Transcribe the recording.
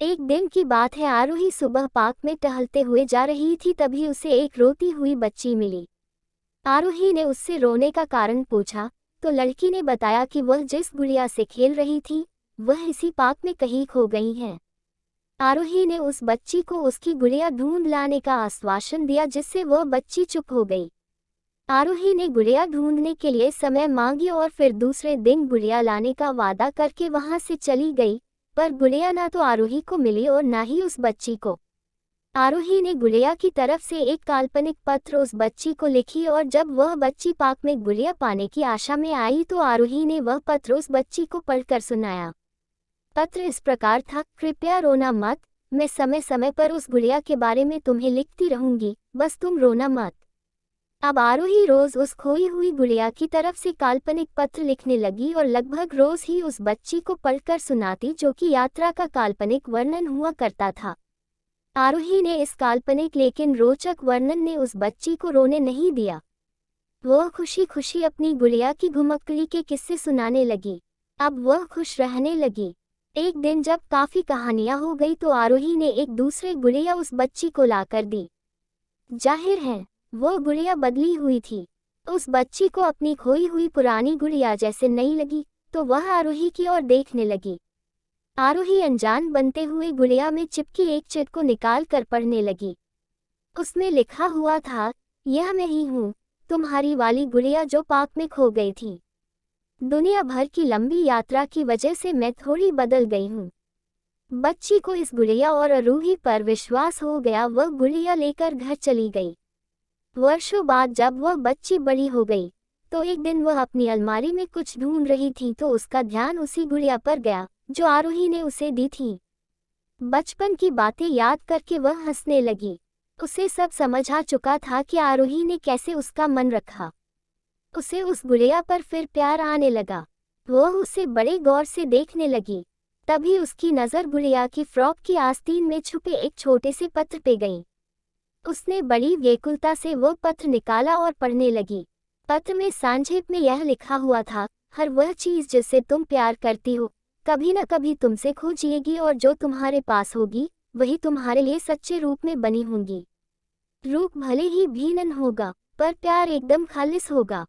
एक दिन की बात है, आरोही सुबह पार्क में टहलते हुए जा रही थी, तभी उसे एक रोती हुई बच्ची मिली। आरोही ने उससे रोने का कारण पूछा तो लड़की ने बताया कि वह जिस गुड़िया से खेल रही थी वह इसी पार्क में कहीं खो गई है। आरोही ने उस बच्ची को उसकी गुड़िया ढूंढ लाने का आश्वासन दिया, जिससे वह बच्ची चुप हो गई। आरोही ने गुड़िया ढूंढने के लिए समय मांगी और फिर दूसरे दिन गुड़िया लाने का वादा करके वहां से चली गई, पर गुड़िया ना तो आरोही को मिली और ना ही उस बच्ची को। आरोही ने गुड़िया की तरफ से एक काल्पनिक पत्र उस बच्ची को लिखी और जब वह बच्ची पार्क में गुड़िया पाने की आशा में आई तो आरोही ने वह पत्र उस बच्ची को पढ़कर सुनाया। पत्र इस प्रकार था, कृपया रोना मत, मैं समय समय पर उस गुड़िया के बारे में तुम्हें लिखती रहूंगी, बस तुम रोना मत। अब आरोही रोज उस खोई हुई गुड़िया की तरफ से काल्पनिक पत्र लिखने लगी और लगभग रोज ही उस बच्ची को पढ़कर सुनाती, जो कि यात्रा का काल्पनिक वर्णन हुआ करता था। आरोही ने इस काल्पनिक लेकिन रोचक वर्णन ने उस बच्ची को रोने नहीं दिया। वह खुशी खुशी अपनी गुड़िया की घुमक्कड़ी के किस्से सुनाने लगी। अब वह खुश रहने लगी। एक दिन जब काफी कहानियां हो गई तो आरोही ने एक दूसरे गुड़िया उस बच्ची को लाकर दी। जाहिर है वो गुड़िया बदली हुई थी। उस बच्ची को अपनी खोई हुई पुरानी गुड़िया जैसे नहीं लगी, तो वह आरोही की ओर देखने लगी। आरोही अनजान बनते हुए गुड़िया में चिपकी एक चिट को निकाल कर पढ़ने लगी। उसमें लिखा हुआ था, यह मैं ही हूँ, तुम्हारी वाली गुड़िया जो पार्क में खो गई थी। दुनिया भर की लंबी यात्रा की वजह से मैं थोड़ी बदल गई हूँ। बच्ची को इस गुड़िया और आरोही पर विश्वास हो गया। वह गुड़िया लेकर घर चली गई। वर्षों बाद जब वह बच्ची बड़ी हो गई तो एक दिन वह अपनी अलमारी में कुछ ढूंढ रही थी तो उसका ध्यान उसी गुड़िया पर गया जो आरोही ने उसे दी थी। बचपन की बातें याद करके वह हंसने लगी। उसे सब समझ आ चुका था कि आरोही ने कैसे उसका मन रखा। उसे उस गुड़िया पर फिर प्यार आने लगा। वह उसे बड़े गौर से देखने लगी। तभी उसकी नज़र गुड़िया की फ्रॉक की आस्तीन में छुपे एक छोटे से पत्र पे गई। उसने बड़ी व्याकुलता से वो पत्र निकाला और पढ़ने लगी। पत्र में संक्षेप में यह लिखा हुआ था, हर वह चीज़ जिससे तुम प्यार करती हो कभी न कभी तुमसे खो जाएगी और जो तुम्हारे पास होगी वही तुम्हारे लिए सच्चे रूप में बनी होंगी। रूप भले ही भिन्न होगा पर प्यार एकदम खालिस होगा।